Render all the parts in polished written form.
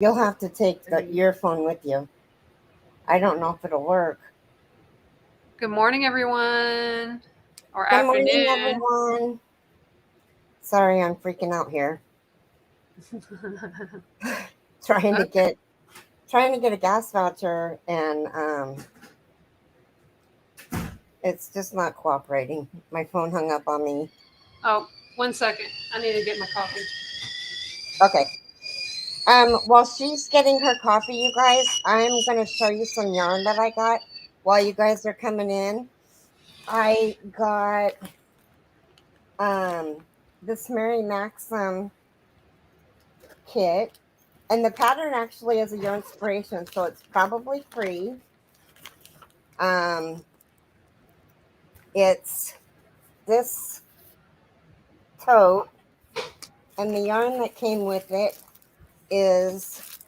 You'll have to take the earphone with you. I don't know if it'll work. Good morning, everyone, or Good morning, afternoon. everyone. Sorry, I'm freaking out here. trying to Okay. get trying to get a gas voucher, and it's just not cooperating. My phone hung up on me. Oh, 1 second. I need to get my coffee. Okay. While she's getting her coffee, you guys, I'm gonna show you some yarn that I got while you guys are coming in. I got this Mary Maxim kit, and the pattern actually is a yarn inspiration, so it's probably free. Um, it's this tote, and the yarn that came with it is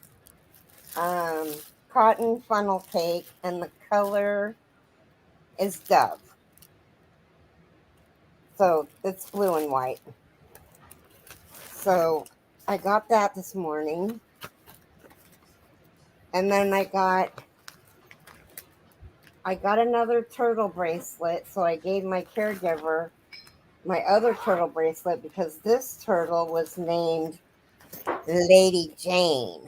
um, cotton funnel cake, and the color is dove. So it's blue and white. So I got that this morning, and then I got another turtle bracelet. So I gave my caregiver my other turtle bracelet because this turtle was named Lady Jane.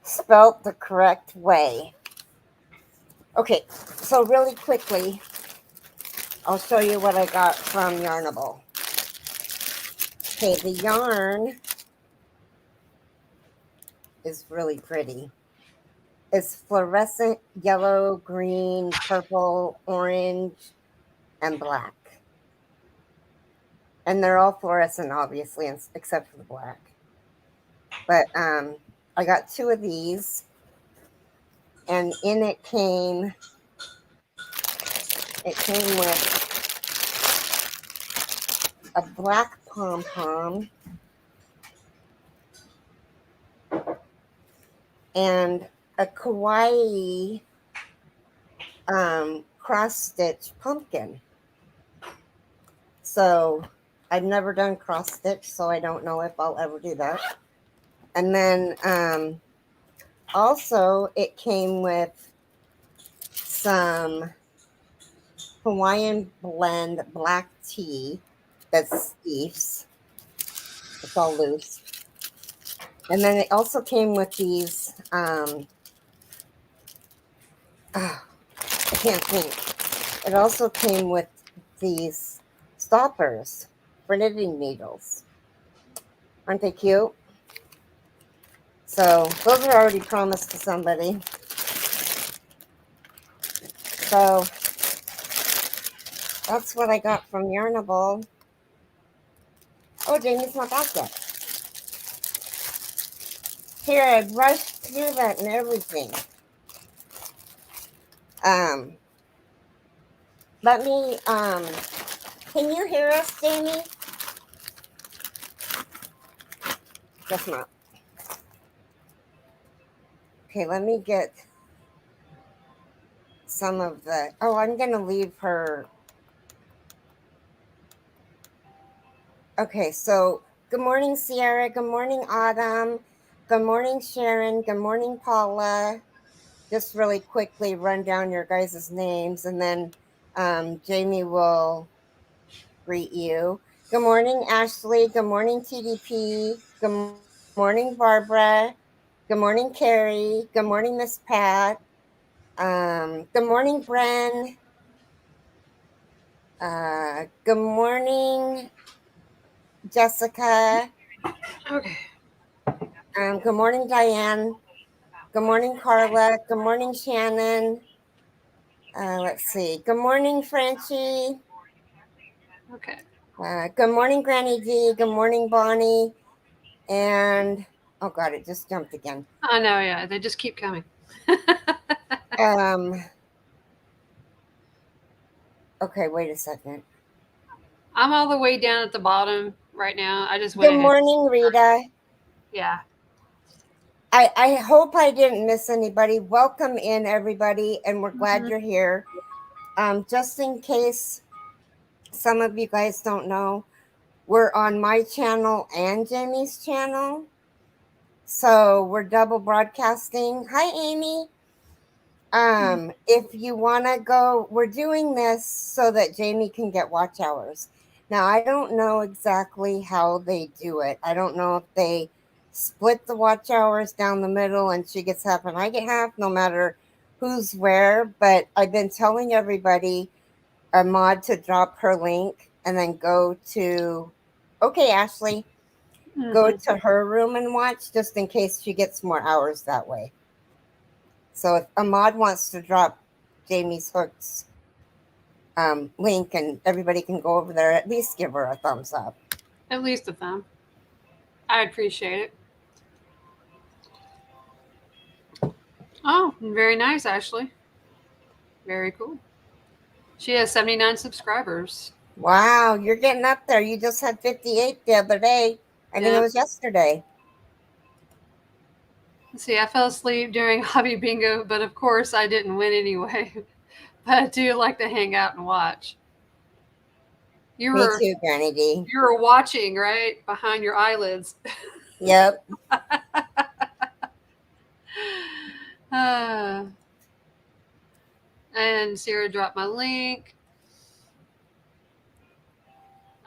Spelt the correct way. Okay, so really quickly, I'll show you what I got from Yarnable. Okay, the yarn is really pretty. It's fluorescent yellow, green, purple, orange, and black. And they're all fluorescent, obviously, except for the black. But I got two of these, and in it came with a black pom pom and a kawaii cross stitch pumpkin. So I've never done cross stitch, so I don't know if I'll ever do that. And then also it came with some Hawaiian blend black tea that's Steve's. It's all loose. And then it also came with these oh, I can't think. It also came with these stoppers for knitting needles. Aren't they cute? So those are already promised to somebody. So that's what I got from Yarnable. Oh, Jamie's not back yet. Here, I rushed through that and everything. Um, let me, can you hear us, Jamie? Guess not. Okay, let me get some of the, oh, I'm going to leave her. Okay, so good morning, Sierra. Good morning, Autumn. Good morning, Sharon. Good morning, Paula. Just really quickly run down your guys' names, and then Jamie will greet you. Good morning, Ashley. Good morning, TDP. Good morning, Barbara. Good morning, Keri. Good morning, Miss Pat. Good morning, Bren. Good morning, Jessica. Okay. Good morning, Diane. Good morning, Carla. Good morning, Shannon. Let's see. Good morning, Frenchie. Okay. Good morning, Granny D. Good morning, Bonnie. And oh god, it just jumped again. I know, yeah. They just keep coming. Um. Okay, wait a second. I'm all the way down at the bottom right now. I just went Good ahead. morning, Rita. Yeah. I hope I didn't miss anybody. Welcome in, everybody, and we're glad Hmm. you're here. Just in case some of you guys don't know, we're on my channel and Jamie's channel. So we're double broadcasting. Hi, Amy. If you want to go, we're doing this so that Jamie can get watch hours. Now, I don't know exactly how they do it. I don't know if they split the watch hours down the middle and she gets half and I get half, no matter who's where. But I've been telling everybody a mod to drop her link and then go to, okay, Ashley, go to her room and watch just in case she gets more hours that way. So if a mod wants to drop Jamie's Hook's link and everybody can go over there, at least give her a thumbs up. At least a thumb. I appreciate it. Oh, very nice, Ashley. Very cool. She has 79 subscribers. Wow, you're getting up there. You just had 58 the other day. I think it was yesterday. See, I fell asleep during hobby bingo, but of course I didn't win anyway. But I do like to hang out and watch. Me too, Granny D. You were watching, right? Behind your eyelids. Yep. And Sarah dropped my link.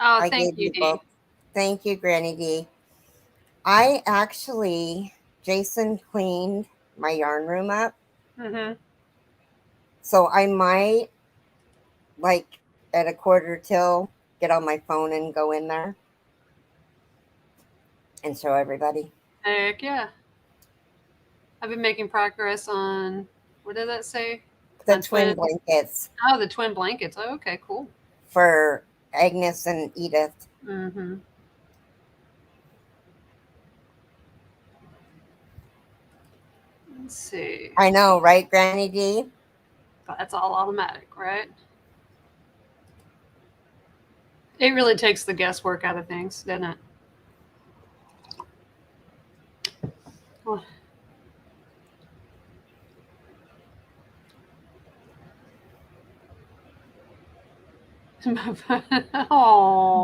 Oh, thank you, Dee. Thank you, Granny D. I actually, Jason cleaned my yarn room up. Mm-hmm. So I might, like, at a quarter till, get on my phone and go in there and show everybody. Heck yeah. I've been making progress on, what did that say? The twin blankets. Oh, the twin blankets. Oh, okay, cool. For Agnes and Edith. Mm-hmm. Let's see. I know, right, Granny D? That's all automatic, right? It really takes the guesswork out of things, doesn't it? Well,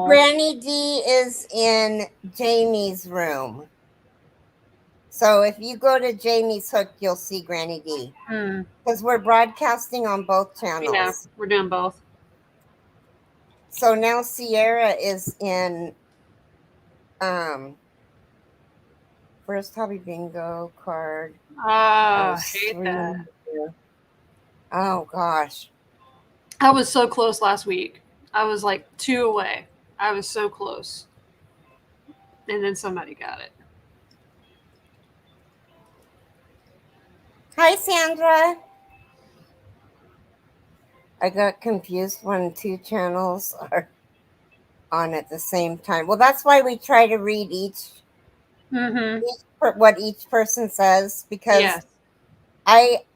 Granny D is in Jamie's room. So if you go to Jamie's Hook, you'll see Granny D. Because we're broadcasting on both channels. Yeah, we're doing both. So now Sierra is in first hobby bingo card. I hate that. Oh gosh. I was so close last week. I was like 2 away. I was so close. And then somebody got it. Hi, Sandra. I got confused when 2 channels are on at the same time. Well, that's why we try to read what each person says, because it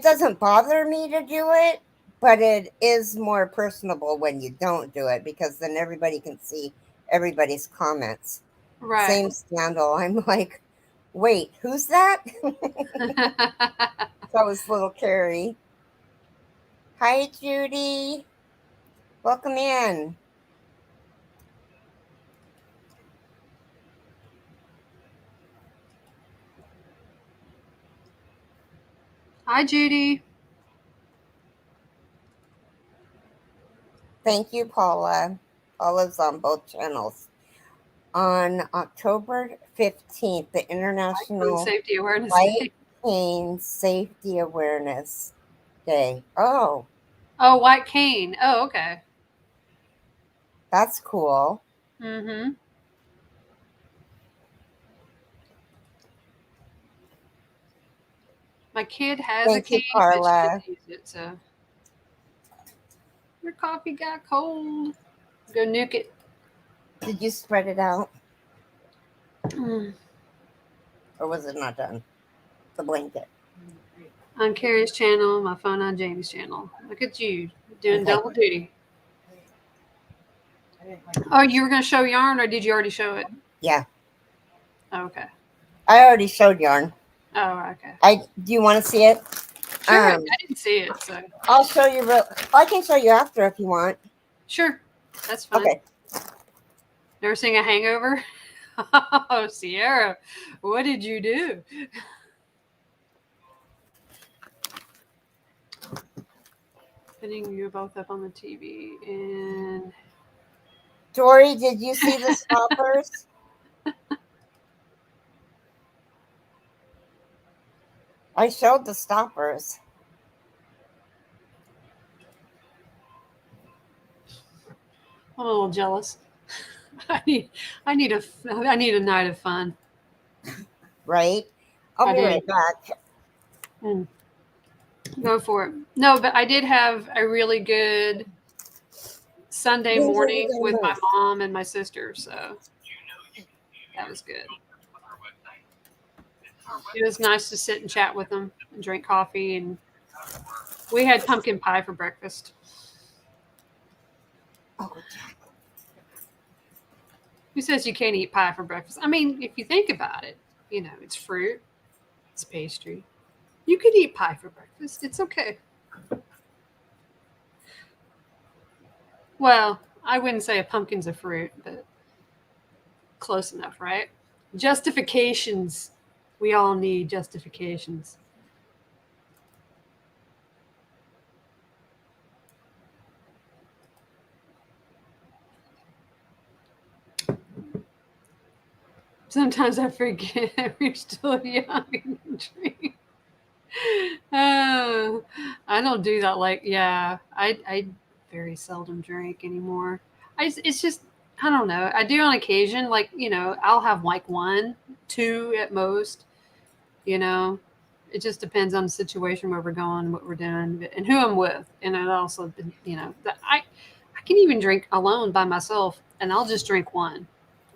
doesn't bother me to do it, but it is more personable when you don't do it, because then everybody can see everybody's comments. Right. Same scandal. I'm like, wait, who's that? That was little Keri. Hi, Judy. Welcome in. Hi, Judy. Thank you, Paula. Paula's on both channels. On October 15th, the International Safety Awareness White Cane Safety Awareness Day. Oh. Oh, white cane. Oh, okay. That's cool. Mm-hmm. My kid has a cane, but she doesn't use it, so. Your coffee got cold. Go nuke it. Did you spread it out? Or was it not done? The blanket. On Keri's channel, my phone on Jamie's channel. Look at you doing double duty. Oh, you were going to show yarn, or did you already show it? Yeah. Oh, okay. I already showed yarn. Oh, okay. Do you want to see it? Sure, I Um, didn't see it, so I'll show you. I can show you after if you want. sure, that's fine. Okay. Never seen a Hangover? Oh, Sierra, what did you do? Putting you both up on the TV and Dory, did you see the stoppers? I showed the stoppers. I'm a little jealous. I need, I need a night of fun. Right? I'll I be do. right back. Mm, go for it. No, but I did have a really good Sunday morning with my mom and my sister, so that was good. It was nice to sit and chat with them and drink coffee, and we had pumpkin pie for breakfast. Oh, Who says you can't eat pie for breakfast? I mean, if you think about it, it's fruit, it's pastry. You could eat pie for breakfast. It's okay. Well, I wouldn't say a pumpkin's a fruit, but close enough, right? Justifications. We all need justifications. Sometimes I forget we're still young and drink. I don't do that. I very seldom drink anymore. It's just, I don't know. I do on occasion. I'll have like one, two at most. You know, it just depends on the situation where we're going, what we're doing, and who I'm with. And it also, that I can even drink alone by myself, and I'll just drink one,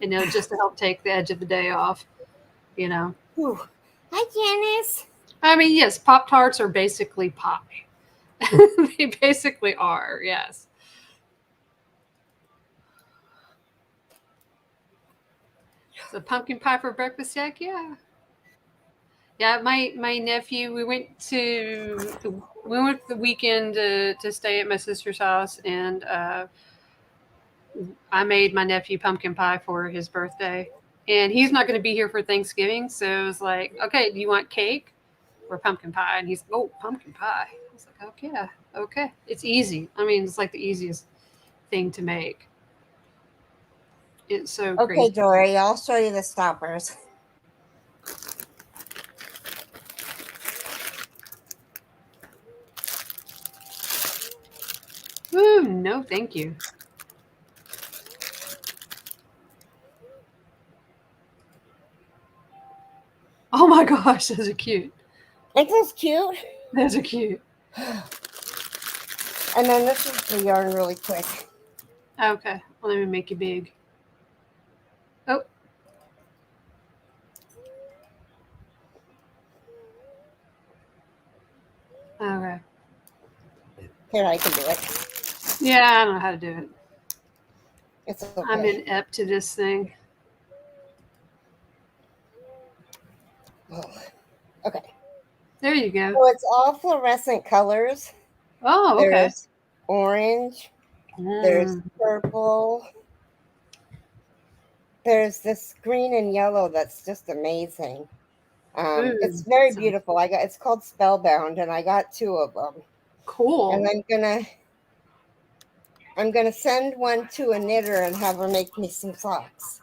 just to help take the edge of the day off. You know. whew. Hi, Janice. I mean, yes, Pop Tarts are basically pie. They basically are, yes. So pumpkin pie for breakfast, Jack? Yeah. Yeah, my nephew, we went the weekend to stay at my sister's house, and I made my nephew pumpkin pie for his birthday. And he's not going to be here for Thanksgiving, so it was like, okay, do you want cake or pumpkin pie? And he's, oh, pumpkin pie. I was like, okay, okay. It's easy. I mean, it's like the easiest thing to make. It's so Okay, crazy. Dory, I'll show you the stoppers. Ooh, no, thank you. Oh my gosh, those are cute. Ain't those cute? Those are cute. And then this is the yarn really quick. Okay, well, let me make you big. Oh. Okay. Here, I can do it. Yeah, I don't know how to do it. It's okay. I'm inept to this thing. Oh. Okay. There you go. So it's all fluorescent colors. Oh, okay. There's orange. There's purple. There's this green and yellow that's just amazing. It's very beautiful. It's called Spellbound, and I got two of them. Cool. And I'm gonna send one to a knitter and have her make me some socks.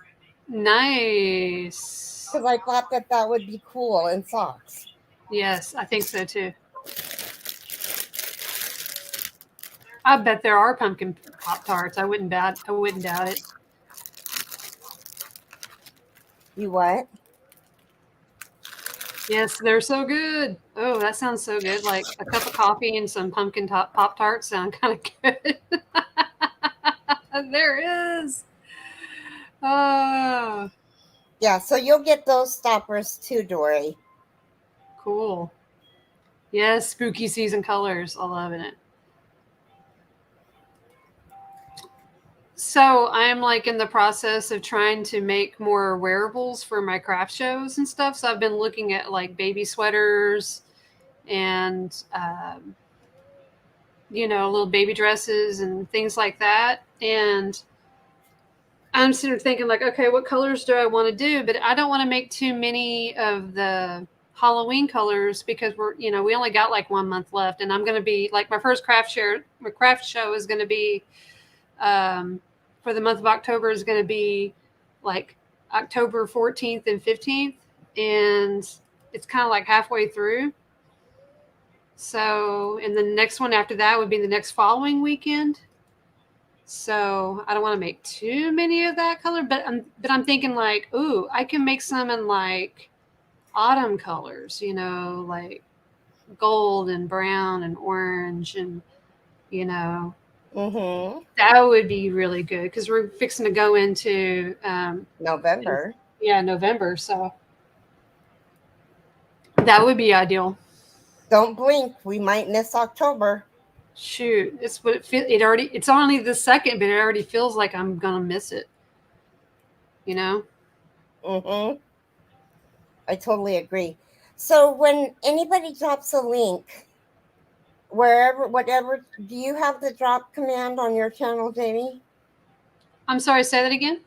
Nice. Because I thought that would be cool in socks. Yes, I think so too. I bet there are pumpkin Pop Tarts. I wouldn't doubt it. You what? Yes, they're so good. Oh, that sounds so good. Like a cup of coffee and some pumpkin Pop Tarts sound kind of good. There is. Oh, Yeah, so you'll get those stoppers too, Dory. cool. Yes, spooky season colors. I love it. So I'm like in the process of trying to make more wearables for my craft shows and stuff. So I've been looking at like baby sweaters and little baby dresses and things like that. And I'm sort of thinking like, okay, what colors do I want to do? But I don't want to make too many of the Halloween colors because we only got like 1 month left, and I'm going to be like my first craft show is going to be for the month of October is going to be like October 14th and 15th, and it's kind of like halfway through. So, and the next one after that would be the next following weekend. So I don't want to make too many of that color, but I'm thinking like, ooh, I can make some in like autumn colors, like gold and brown and orange, and you know that would be really good because we're fixing to go into November. yeah, November, so that would be ideal. Don't blink. We might miss October. Shoot, it's what it feel. It already. It's only the second, but it already feels like I'm gonna miss it. You know. Mm-hmm. I totally agree. So when anybody drops a link, wherever, whatever, do you have the drop command on your channel, Jamie? I'm sorry. Say that again.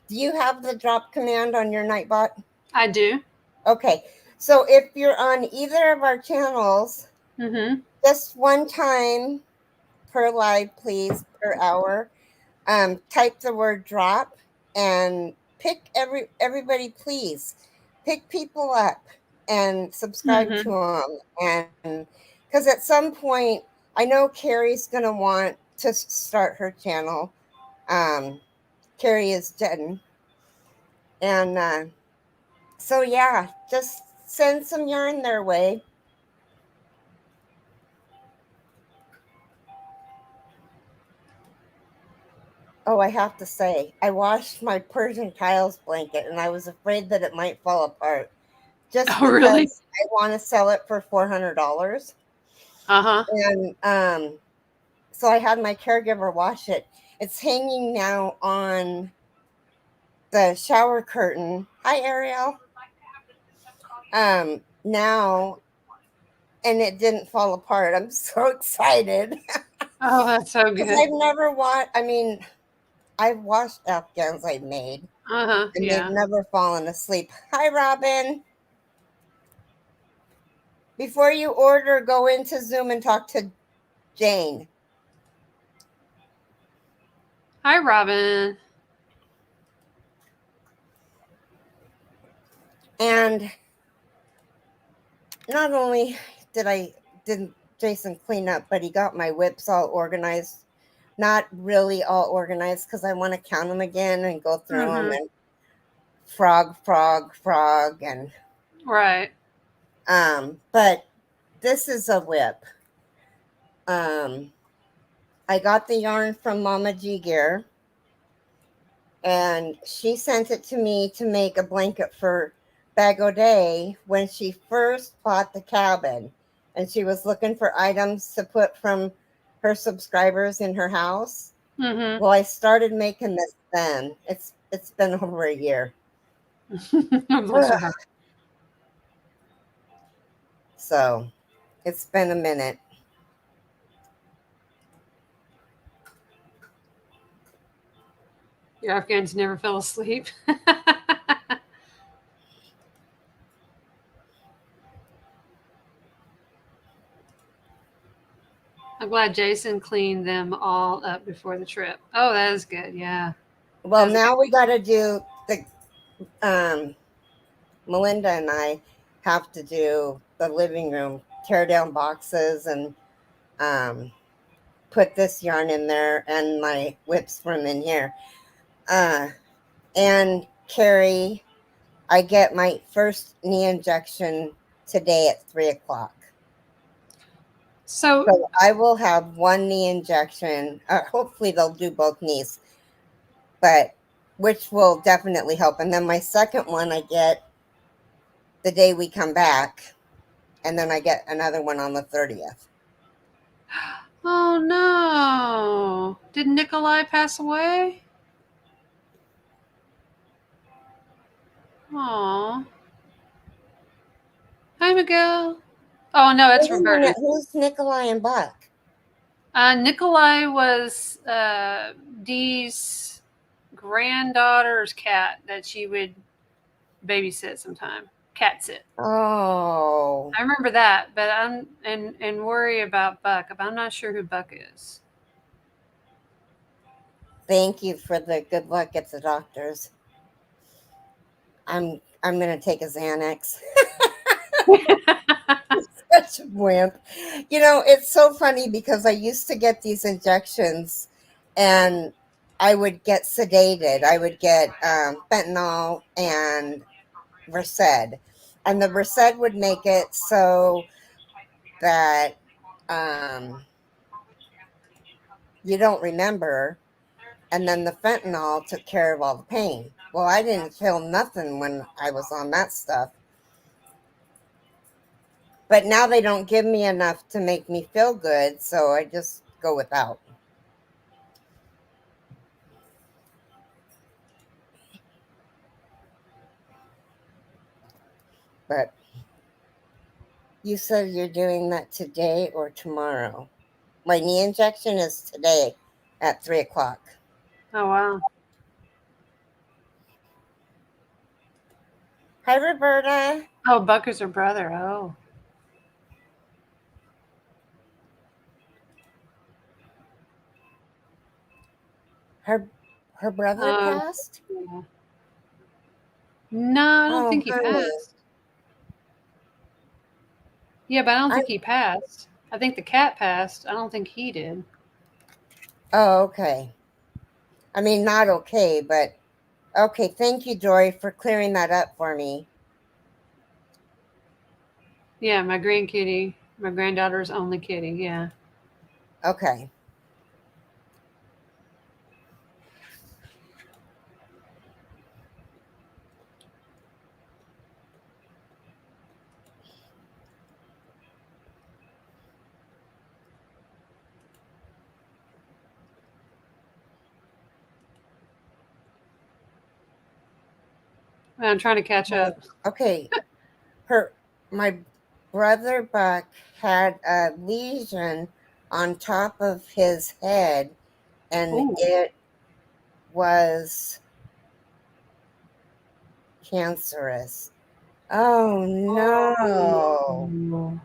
Do you have the drop command on your Nightbot? I do. Okay. So if you're on either of our channels, Mm-hmm. just one time per live, please, per hour, type the word drop and pick everybody, please. Pick people up and subscribe Mm-hmm. to them. And because at some point, I know Keri's going to want to start her channel. Keri is dead. And so, yeah, just send some yarn their way. Oh, I have to say, I washed my Persian tiles blanket and I was afraid that it might fall apart just Oh, really? because I want to sell it for $400. Uh huh. And so I had my caregiver wash it. It's hanging now on the shower curtain. Hi, Ariel. Now, and it didn't fall apart. I'm so excited Oh, that's so because good. I've never washed. I mean, I've washed Afghans I've made, Uh huh. and they've Yeah. never fallen asleep. Hi, Robin. Before you order, go into Zoom and talk to Jane. Hi, Robin. And not only didn't Jason clean up, but he got my whips all organized. Not really all organized because I want to count them again and go through them Mm-hmm. and frog, frog, frog, and Right. but this is a whip. Um, I got the yarn from Mama G Gear, and she sent it to me to make a blanket for Bag O Day when she first bought the cabin, and she was looking for items to put from her subscribers in her house. Mm-hmm. Well, I started making this then. It's been over a year. Bless your heart. So it's been a minute. Your Afghans never fell asleep. I'm glad Jason cleaned them all up before the trip. Oh, that is good. Yeah. Well, That is now we got to do the Melinda and I have to do the living room, tear down boxes and um, put this yarn in there and my whips from in here. And Keri, I get my first knee injection today at 3 o'clock. so. So I will have one knee injection. Hopefully they'll do both knees, but which will definitely help. And then my second one I get the day we come back, and then I get another one on the 30th. Oh no! Did Nikolai pass away? Aw. Hi, Miguel. Oh no, it's Wait a Roberta. minute, who's Nikolai and Buck? Nikolai was Dee's granddaughter's cat that she would babysit sometime. Cat sit. Oh, I remember that, but and worry about Buck. But I'm not sure who Buck is. thank you for the good luck at the doctors. I'm gonna take a Xanax. Such a wimp. It's so funny because I used to get these injections and I would get sedated. I would get fentanyl and Versed. And the Versed would make it so that you don't remember. And then the fentanyl took care of all the pain. Well, I didn't feel nothing when I was on that stuff. But now they don't give me enough to make me feel good, so I just go without. But you said you're doing that today or tomorrow. My knee injection is today at 3 o'clock. Oh wow. Hi, Roberta. Oh, Buck is her brother. Oh. Her her brother Um. passed? Yeah. No, I don't Oh, think he honey. passed. Yeah, but I don't I think he passed. I think the cat passed. I don't think he did. Oh, okay. I mean, not okay, but okay. Thank you, Joy, for clearing that up for me. Yeah, my grandkitty, my granddaughter's only kitty. Yeah. Okay. I'm trying to catch My, up. okay. My brother Buck had a lesion on top of his head, and Ooh. it was cancerous. Oh no. Oh.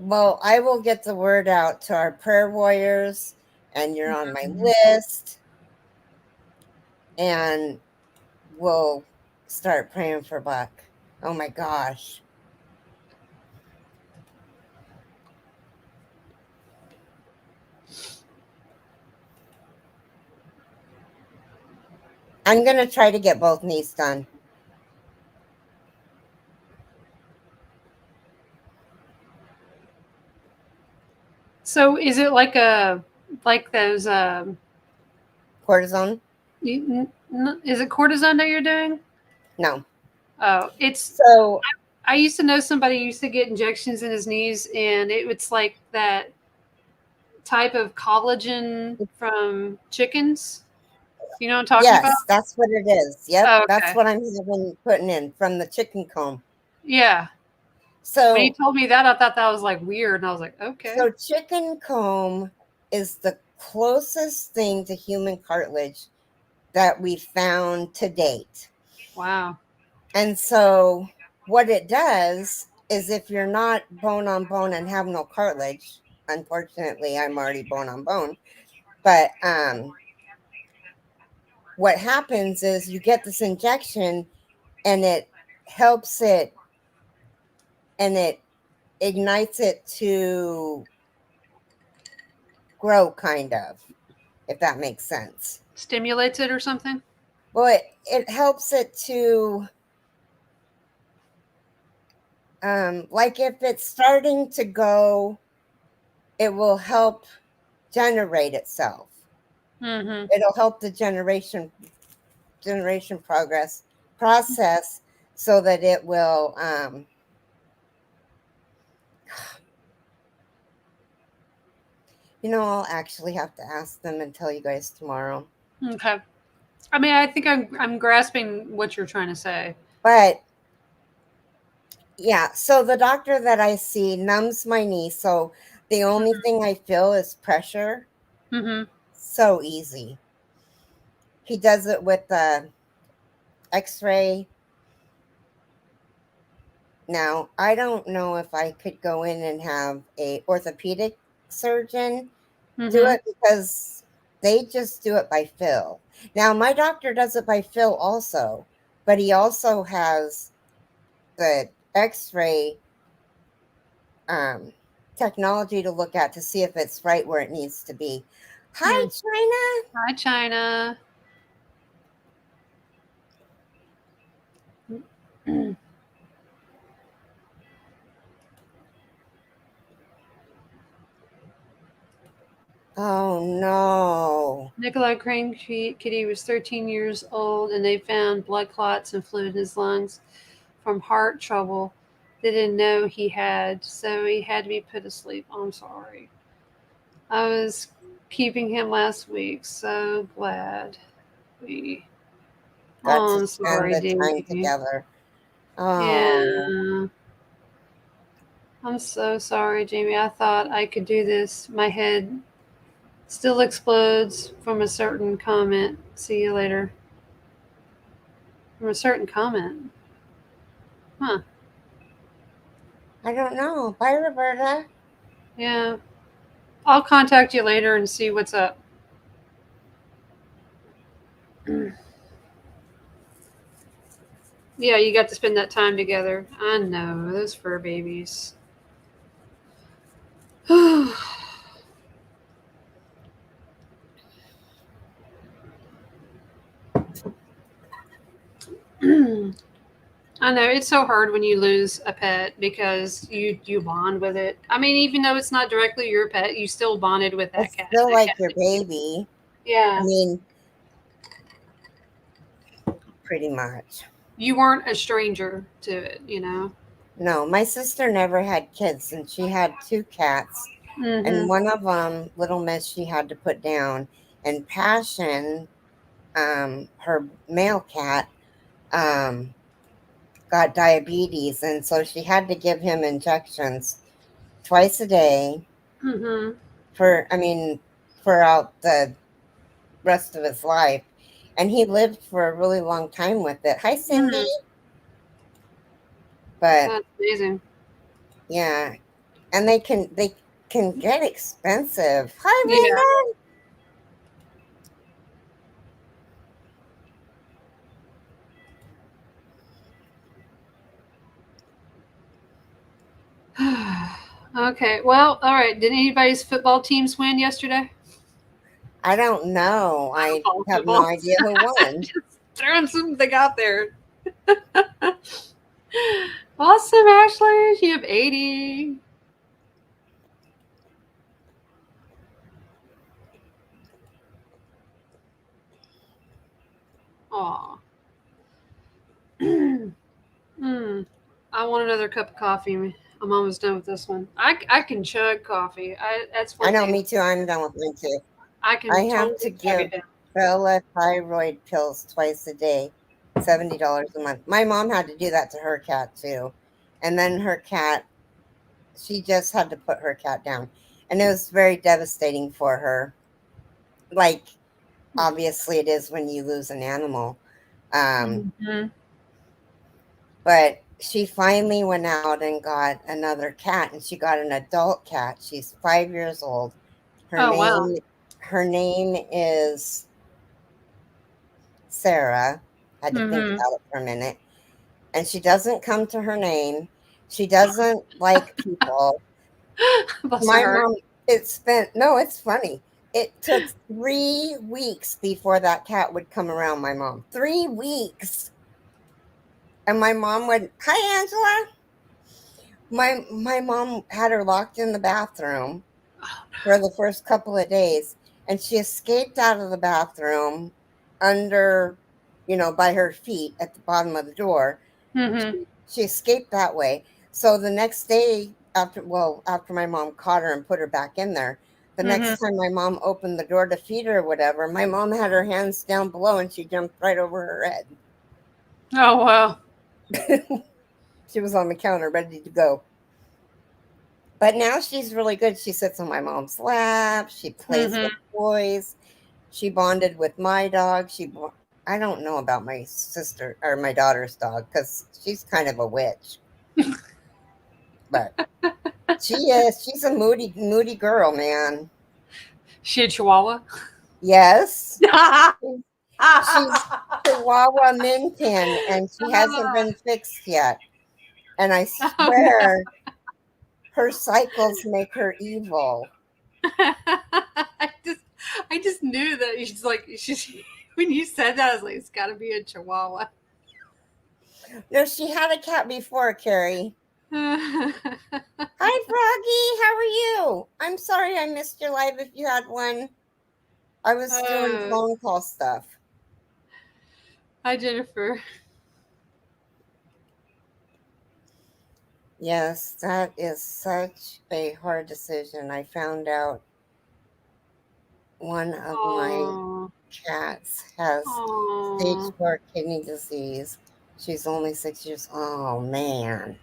Well, I will get the word out to our prayer warriors, and you're on my Mhm. list, and we'll start praying for Buck. Oh my gosh. I'm going to try to get both knees done. So is it like those Cortisone? is it cortisone that you're doing? No. Oh, it's So, I used to know somebody who used to get injections in his knees, and it's like that type of collagen from chickens. You know what I'm talking about? yes, that's what it is. Yep, Oh, that's okay. what I'm having putting in from the chicken comb. Yeah. When he So, told me that, I thought that was like weird, and I was like, okay. so chicken comb is the closest thing to human cartilage that we found to date. Wow. And so, what it does is if you're not bone on bone and have no cartilage, unfortunately, I'm already bone on bone, but what happens is you get this injection and it helps it and it ignites it to grow, kind of, if that makes sense. Stimulates it or something? Well, it helps it to, like if it's starting to go, it will help generate itself. Mm-hmm. It'll help the generation process so that it will, I'll actually have to ask them and tell you guys tomorrow. Okay. I mean, I think I'm grasping what you're trying to say. But Yeah, so the doctor that I see numbs my knee, so the only thing I feel is pressure. Mm-hmm. So easy. He does it with the x-ray. Now, I don't know if I could go in and have a orthopedic surgeon do Mm-hmm. it because they just do it by feel. Now, my doctor does it by feel also, but he also has the x-ray um, technology to look at to see if it's right where it needs to be. Hi, Hmm. China. Hi, China. Oh no. Nikolai Crane Kitty was 13 years old, and they found blood clots and fluid in his lungs from heart trouble. They didn't know he had, so he had to be put to sleep. I'm sorry. I was keeping him last week. So glad we. Got Oh, to I'm spend sorry, the time Davey. together. Yeah, Oh, I'm so sorry, Jamie. I thought I could do this. My head still explodes from a certain comment. See you later. From a certain comment. Huh. I don't know. Bye, Roberta. Yeah. I'll contact you later and see what's up. Yeah, you got to spend that time together. I know, those fur babies. I know it's so hard when you lose a pet because you bond with it. I mean, even though it's not directly your pet, you still bonded with that It's cat. still That like cat. your baby. I Yeah, mean, pretty much. you weren't a stranger to it, you know. No, my sister never had kids, and she had two cats, and Mhm. one of them, Little Miss, she had to put down. And Passion, her male cat, um, got diabetes, and so she had to give him injections twice a day Mhm. for, I mean, for out the rest of his life. And he lived for a really long time with it. Hi, Cindy. Mhm. But That's amazing. yeah, and they can get expensive. Yeah. Hi, Okay. Well, all right. Did anybody's football teams win yesterday? I don't know. I Football, have no football. idea who won. Just throwing something out there. Awesome, Ashley. You have 80. Aw. mm. I want another cup of coffee. I'm almost done with this one. I can chug coffee. That's I one know, thing. me too. I'm done with mine too. I I can have to totally chug give it down. Bella thyroid pills twice a day, $70 a month. My mom had to do that to her cat too. And then her cat, she just had to put her cat down. And it was very devastating for her. Like, obviously, it is when you lose an animal. Um, Mm-hmm. but she finally went out and got another cat, and she got an adult cat. She's 5 years old. Her Oh wow. name, her name is Sarah. Had to think Mm-hmm. about it for a minute. And she doesn't come to her name. She doesn't like people. Bless her My heart. mom, it spent, no, it's funny. It took 3 weeks before that cat would come around my mom. 3 weeks. And my mom would, hi, Angela. My mom had her locked in the bathroom for the first couple of days, and she escaped out of the bathroom under, by her feet at the bottom of the door. Mm-hmm. She escaped that way. So the next day, after my mom caught her and put her back in there, the Mm-hmm. next time my mom opened the door to feed her or whatever, my mom had her hands down below and she jumped right over her head. Oh wow. She was on the counter ready to go. But now she's really good. She sits on my mom's lap. She plays with toys. She bonded with my dog. I don't know about my sister or my daughter's dog because she's kind of a witch. But she is. She's a moody girl, man. She a Chihuahua. Yes. She's Chihuahua Minton, and she hasn't been fixed yet. And I swear her cycles make her evil. I just knew that she's when you said that I was like, it's got to be a Chihuahua. No, she had a cat before, Keri. Hi, Froggy. How are you? I'm sorry I missed your live if you had one. I was doing phone call stuff. Hi, Jennifer. Yes, that is such a hard decision. I found out one of my cats has stage 4 kidney disease. She's only 6 years old. Oh, man.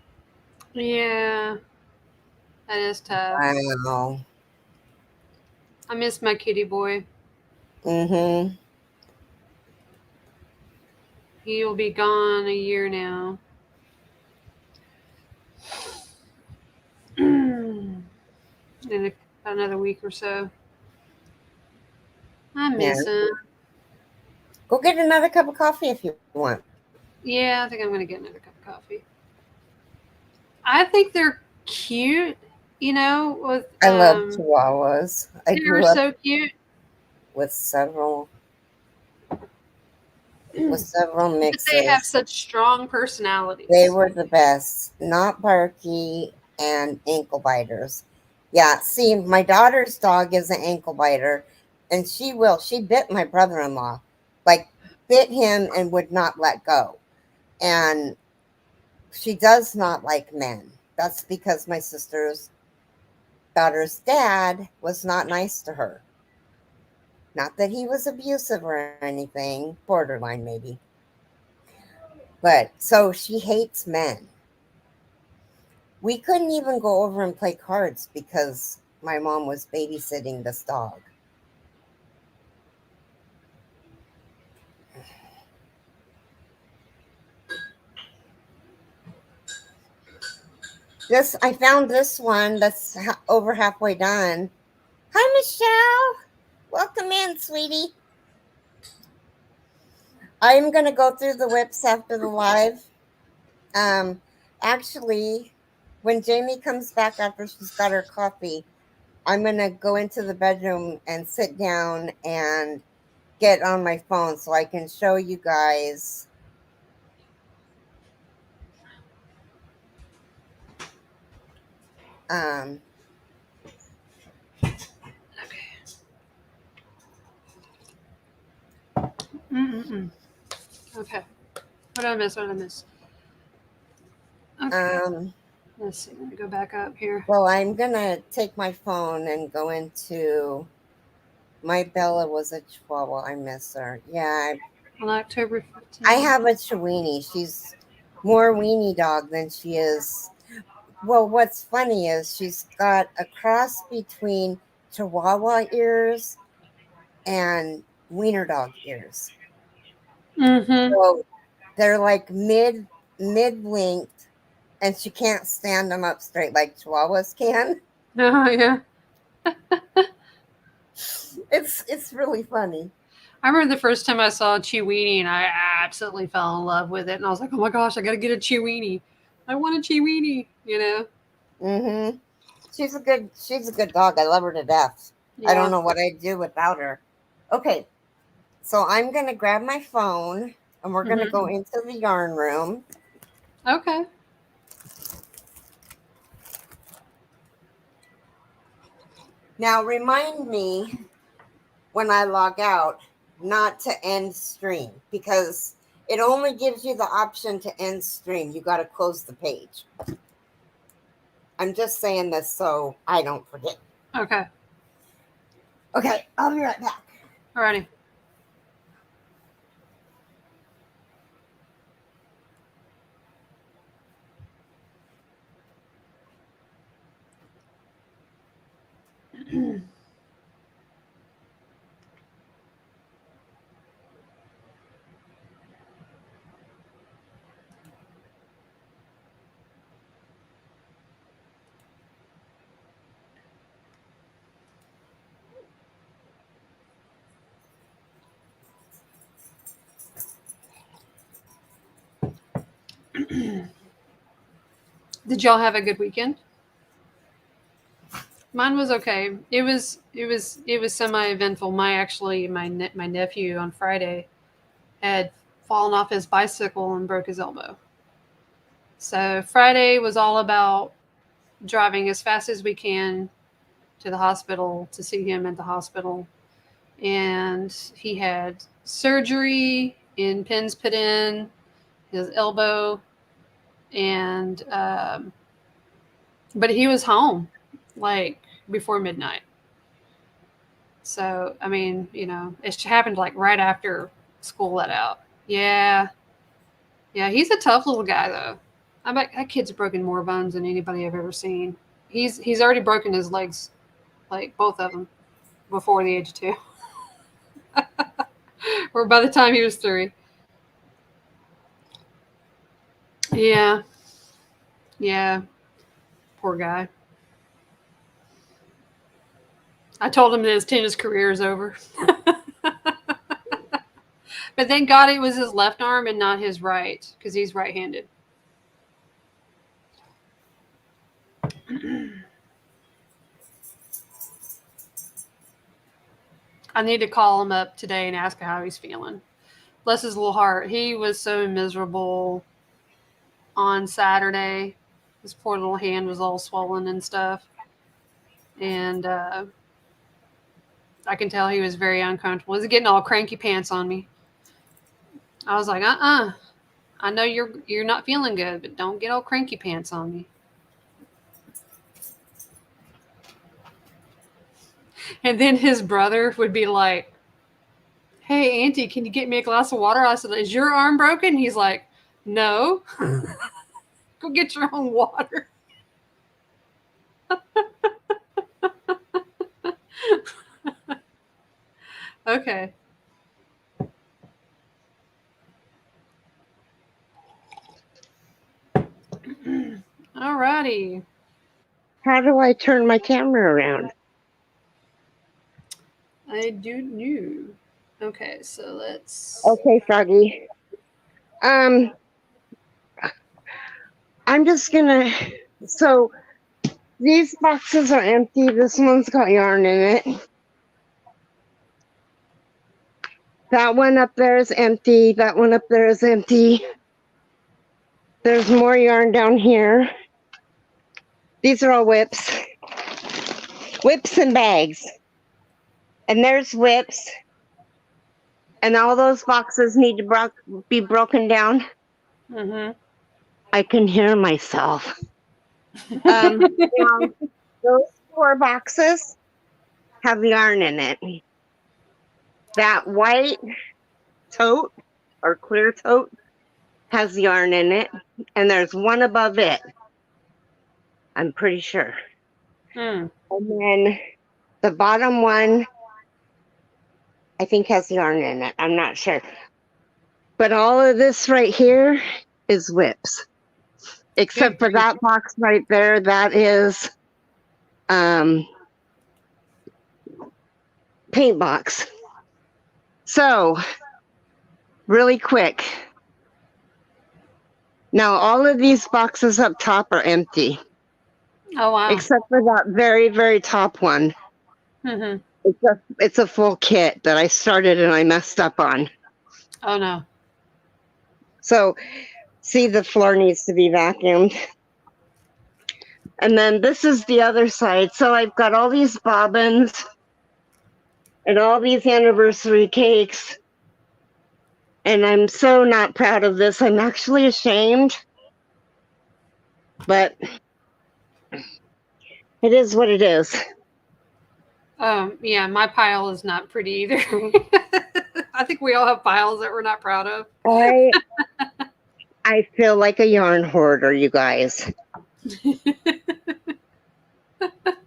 Yeah. That is tough. Wow. I miss my kitty boy. Mm-hmm. He will be gone a year now. In another week or so. I miss him. Go get another cup of coffee if you want. Yeah, I think I'm going to get another cup of coffee. I think they're cute, you know. With I love Chihuahuas. I grew up so cute. with several mixes. But they have such strong personalities. They were the best. Not barky and ankle biters. Yeah, see, my daughter's dog is an ankle biter, and she bit my brother-in-law, like bit him and would not let go. And she does not like men. That's because my sister's daughter's dad was not nice to her. Not that he was abusive or anything, borderline maybe. But so she hates men. We couldn't even go over and play cards because my mom was babysitting this dog. I found this one that's over halfway done. Hi, Michelle. Welcome in, sweetie. I'm going to go through the whips after the live. Actually, when Jamie comes back after she's got her coffee, I'm going to go into the bedroom and sit down and get on my phone so I can show you guys Okay. What did I miss? Okay. Let's see. Let me go back up here. Well, I'm going to take my phone and go into... My Bella was a Chihuahua. I miss her. Yeah. On October 15th. I have a Chiweenie. She's more weenie dog than she is... Well, what's funny is she's got a cross between Chihuahua ears and wiener dog ears. Mm-hmm. So they're like mid-length, and she can't stand them up straight like Chihuahuas can. Oh, yeah. It's really funny. I remember the first time I saw a Chiweenie, and I absolutely fell in love with it. And I was like, oh my gosh, I got to get a Chiweenie. I want a Chiweenie, you know? Mm-hmm. She's a good dog. I love her to death. Yeah. I don't know what I'd do without her. Okay. So I'm going to grab my phone, and we're going to go into the yarn room. Okay. Now, remind me when I log out not to end stream, because it only gives you the option to end stream. You got to close the page. I'm just saying this so I don't forget. Okay. Okay, I'll be right back. Alrighty. Did y'all have a good weekend? Mine was okay. It was semi-eventful. My nephew on Friday had fallen off his bicycle and broke his elbow. So Friday was all about driving as fast as we can to the hospital to see him at the hospital. And he had surgery and pins put in his elbow, and but he was home like before midnight. So I mean, it happened like right after school let out. Yeah, yeah, he's a tough little guy though. I bet that kid's broken more bones than anybody I've ever seen. He's already broken his legs, like both of them, before the age of 2, or by the time he was 3. Yeah, yeah, poor guy. I told him that his tennis career is over. But thank God it was his left arm and not his right, because he's right-handed. I need to call him up today and ask him how he's feeling. Bless his little heart. He was so miserable on Saturday. His poor little hand was all swollen and stuff. And I can tell he was very uncomfortable. He was getting all cranky pants on me. I was like, I know you're not feeling good, but don't get all cranky pants on me. And then his brother would be like, hey, Auntie, can you get me a glass of water? I said, is your arm broken? He's like, no. Go get your own water. Okay. Alrighty. How do I turn my camera around? I do know. Okay, so let's. Okay, Froggy. I'm just gonna. So these boxes are empty. This one's got yarn in it. That one up there is empty. That one up there is empty. There's more yarn down here. These are all whips. Whips and bags. And there's whips. And all those boxes need to be broken down. Mm-hmm. I can hear myself. Now, those 4 boxes have yarn in it. That white tote or clear tote has yarn in it, and there's one above it. I'm pretty sure. And then the bottom one, I think, has yarn in it. I'm not sure. But all of this right here is whips. Except for that box right there, that is paint box. So, really quick. Now, all of these boxes up top are empty. Oh, wow. Except for that very, very top one. Mm-hmm. It's a full kit that I started and I messed up on. Oh, no. So, see, the floor needs to be vacuumed. And then this is the other side. So I've got all these bobbins and all these anniversary cakes. And I'm so not proud of this. I'm actually ashamed. But it is what it is. Yeah, my pile is not pretty either. I think we all have piles that we're not proud of. I feel like a yarn hoarder, you guys.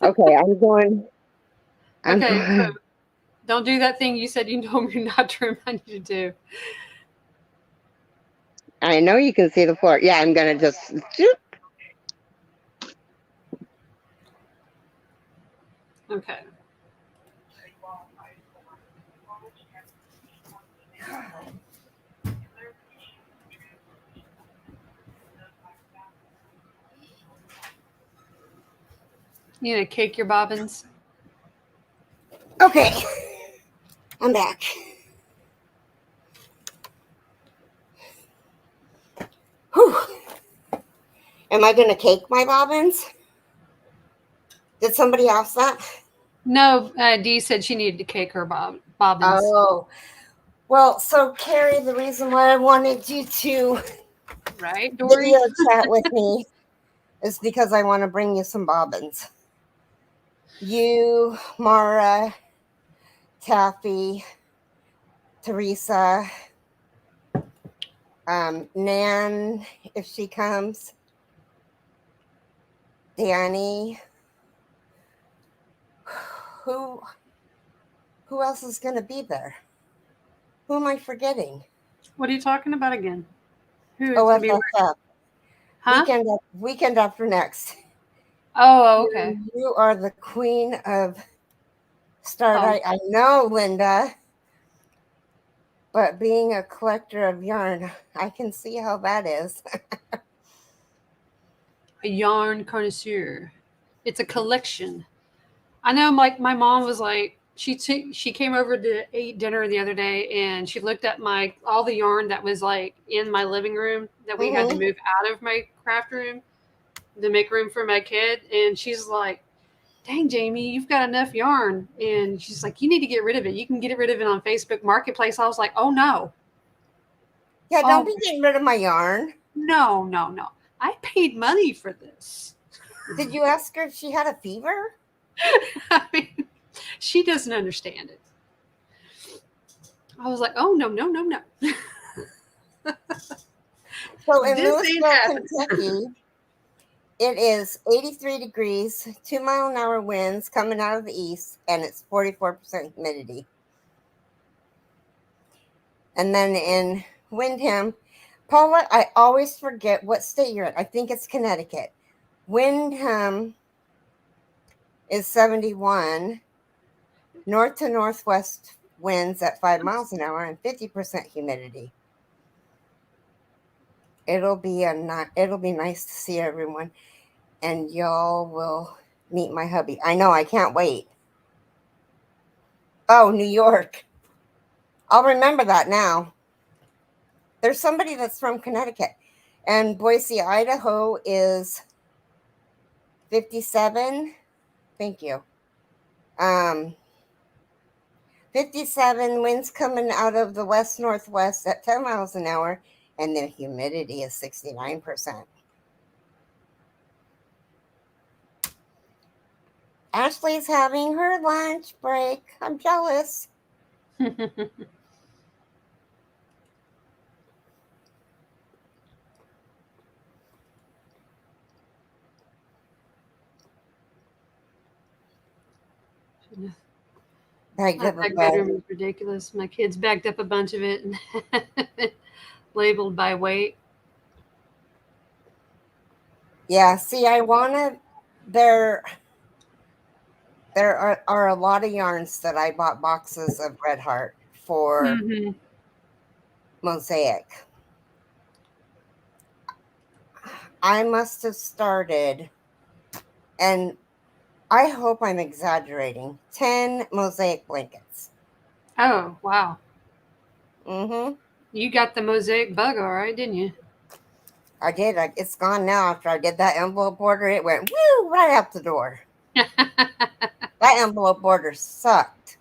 Okay, I'm going. I'm Okay, so fine. don't do that thing you said you told me not to remind you to do. I know you can see the floor. Yeah, I'm gonna just. Okay. You gonna cake your bobbins? Okay, I'm back. Whew. Am I gonna cake my bobbins? Did somebody ask that? No, Dee said she needed to cake her bobbins. Oh, well, so Keri, the reason why I wanted you to Right, Dory? video chat with me is because I want to bring you some bobbins. You, Mara, Taffy, Teresa, Nan, if she comes, Danny. Who who else is going to be there? Who am I forgetting? What are you talking about again? Who is going to be where? OFFF. Huh? Weekend after next. Oh, okay. You are the queen of start. Oh, I know, Linda, but being a collector of yarn, I can see how that is. a yarn connoisseur. It's a collection. I know, like my mom was like, she came over to eat dinner the other day, and she looked at my all the yarn that was like in my living room that we had to Mm-hmm. move out of my craft room to make room for my kid, and she's like, "Dang, Jamie, you've got enough yarn," and she's like, "You need to get rid of it. You can get rid of it on Facebook Marketplace." I was like, "Oh no, Yeah, don't oh be getting rid of my yarn. no, no, no! I paid money for this." Did you ask her if she had a fever? I mean, she doesn't understand it. I was like, "Oh no, no, no, no! So in This ain't Louisville, happening." Kentucky, it is 83 degrees, 2-mile-an-hour winds coming out of the east, and it's 44% humidity. And then in Windham, Paula, I always forget what state you're in. I think it's Connecticut. Windham is 71, north to northwest winds at 5 miles an hour, and 50% humidity. It'll be nice to see everyone, and y'all will meet my hubby. I know, I can't wait. Oh, New York. I'll remember that now. There's somebody that's from Connecticut, and Boise, Idaho is 57. Thank you. 57 winds coming out of the west northwest at 10 miles an hour, and the humidity is 69%. Ashley's having her lunch break. I'm jealous. Bagged My up a back bug. bedroom is ridiculous. My kids bagged up a bunch of it and labeled by weight. Yeah, see, I wanted there are a lot of yarns that I bought boxes of Red Heart for Mm-hmm. Mosaic. I must have started, and I hope I'm exaggerating, 10 Mosaic blankets. Oh, wow. Mm-hmm. You got the mosaic bug, all right, didn't you? I did. It's gone now. After I did that envelope order, it went woo right out the door. That envelope order sucked.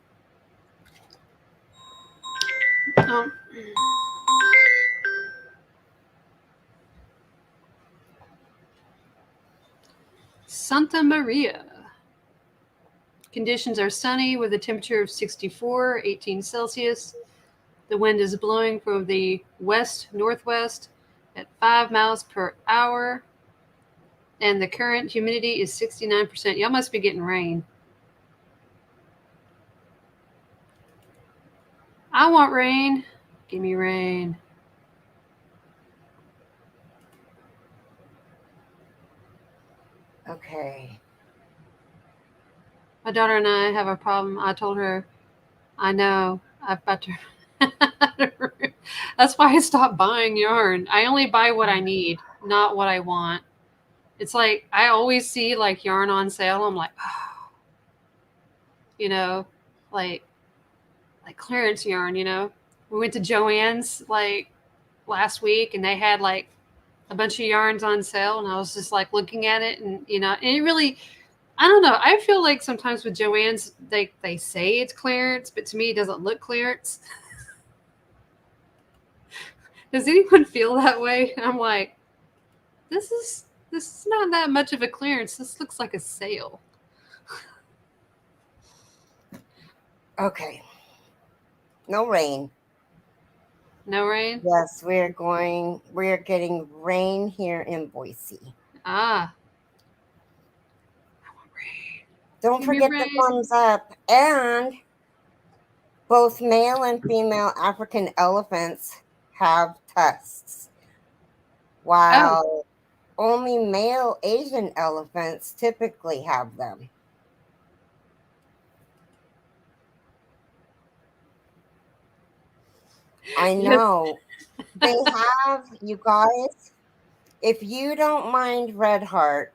um, Santa Maria. Conditions are sunny with a temperature of 64, 18 Celsius. The wind is blowing from the west northwest at 5 miles per hour, and the current humidity is 69%. Y'all must be getting rain. I want rain. Give me rain. Okay. My daughter and I have a problem. I told her, I know, I've got to. That's why I stopped buying yarn. I only buy what I need, not what I want. It's like I always see like yarn on sale. I'm like, oh, you know, like like clearance yarn. We went to Joann's like last week, and they had like a bunch of yarns on sale, and I was just like looking at it, and and it really, I don't know. I feel like sometimes with Joann's, they say it's clearance, but to me, it doesn't look clearance. Does anyone feel that way? I'm like, this is not that much of a clearance. This looks like a sale. Okay. No rain. No rain? Yes, we're getting rain here in Boise. Ah, I want rain. Don't Give me forget the rain. thumbs up. And both male and female African elephants have tusks, Oh, while only male Asian elephants typically have them. I yes. know. They have, you guys, if you don't mind Red Heart,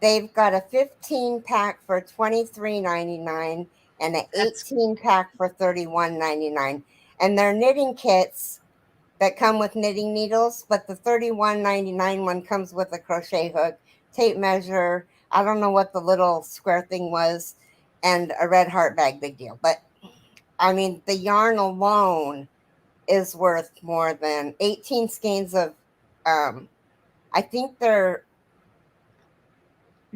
they've got a 15 pack for $23.99 and an That's 18 pack for $31.99. And they're knitting kits that come with knitting needles, but the $31.99 one comes with a crochet hook, tape measure. I don't know what the little square thing was, and a Red Heart bag. Big deal. But I mean, the yarn alone is worth more than 18 skeins of. I think they're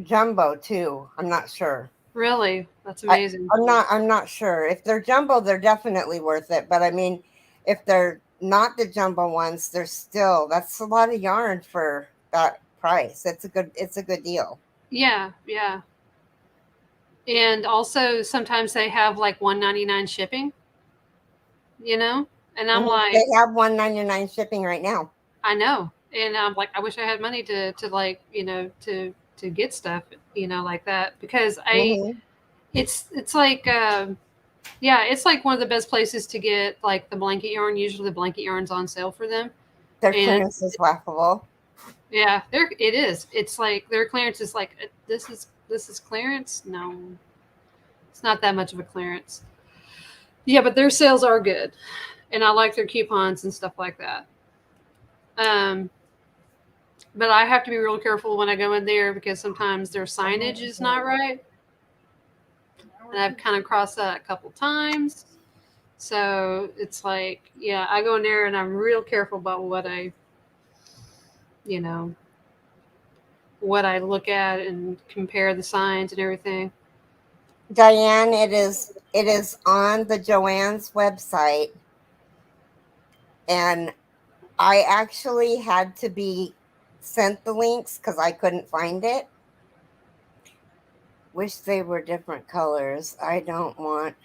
jumbo too. I'm not sure. really, that's I, amazing. I'm not sure. If they're jumbo, they're definitely worth it. But I mean, if they're not the jumbo ones, they're still, that's a lot of yarn for that price. It's a good deal. Yeah, yeah. And also sometimes they have like 199 shipping, you know? And I'm They like, have 199 shipping right now. I know. And I'm like, I wish I had money to like, to get stuff, like that because Hmm. it's like yeah, it's like one of the best places to get like the blanket yarn. Usually the blanket yarn's on sale for them. Their And clearance is laughable. yeah, it is. It's like their clearance is like this is clearance? No. It's not that much of a clearance. Yeah, but their sales are good. And I like their coupons and stuff like that. Um but I have to be real careful when I go in there because sometimes their signage is not right. And I've kind of crossed that a couple times. So it's like, yeah, I go in there and I'm real careful about you know, what I look at and compare the signs and everything. Diane, it is on the Joanne's website, and I actually had to be sent the links because I couldn't find it. Wish they were different colors. I don't want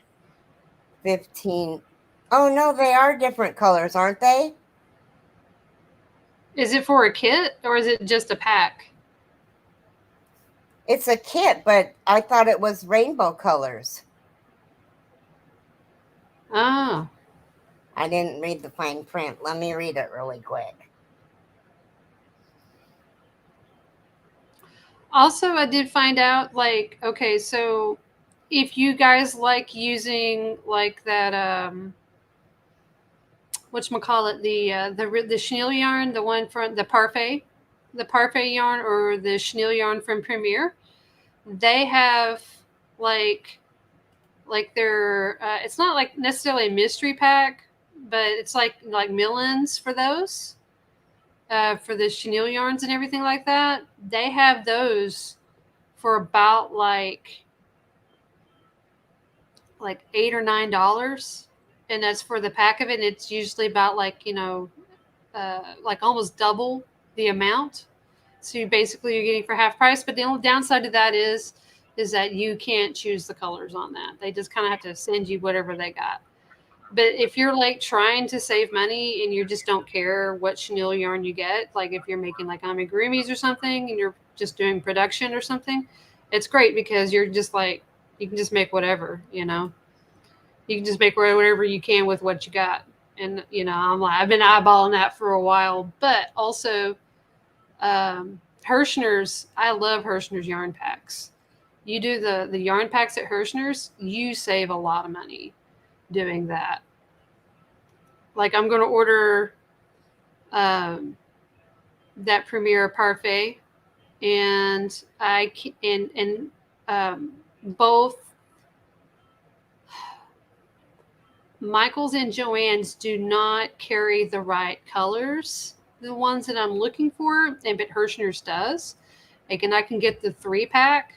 15. Oh, no, they are different colors, aren't they? Is it for a kit or is it just a pack? It's a kit, but I thought it was rainbow colors. Oh. I didn't read the fine print. Let me read it really quick. Also, I did find out like, okay, so if you guys like using like that whatchamacallit, the chenille yarn, the one from the parfait yarn or the chenille yarn from Premier, they have like their it's not like necessarily a mystery pack, but it's like millins for those for the chenille yarns and everything like that. They have those for about like $8 or $9, and that's for the pack of it. And it's usually about like almost double the amount. So you're getting for half price. But the only downside to that is that you can't choose the colors on that. They just kind of have to send you whatever they got. But if you're like trying to save money and you just don't care what chenille yarn you get, like if you're making like amigurumis or something and you're just doing production or something, it's great because you're just like you can just make whatever, you know. You can just make whatever you can with what you got. And you know, I've been eyeballing that for a while, but also Hirschner's. I love Hirschner's yarn packs. You do the yarn packs at Hirschner's, you save a lot of money doing that. Like I'm going to order um, that Premier Parfait, and and um, both Michael's and Joann's do not carry the right colors, the ones that I'm looking for, and but Hirschner's does. Like, and I can get the 3-pack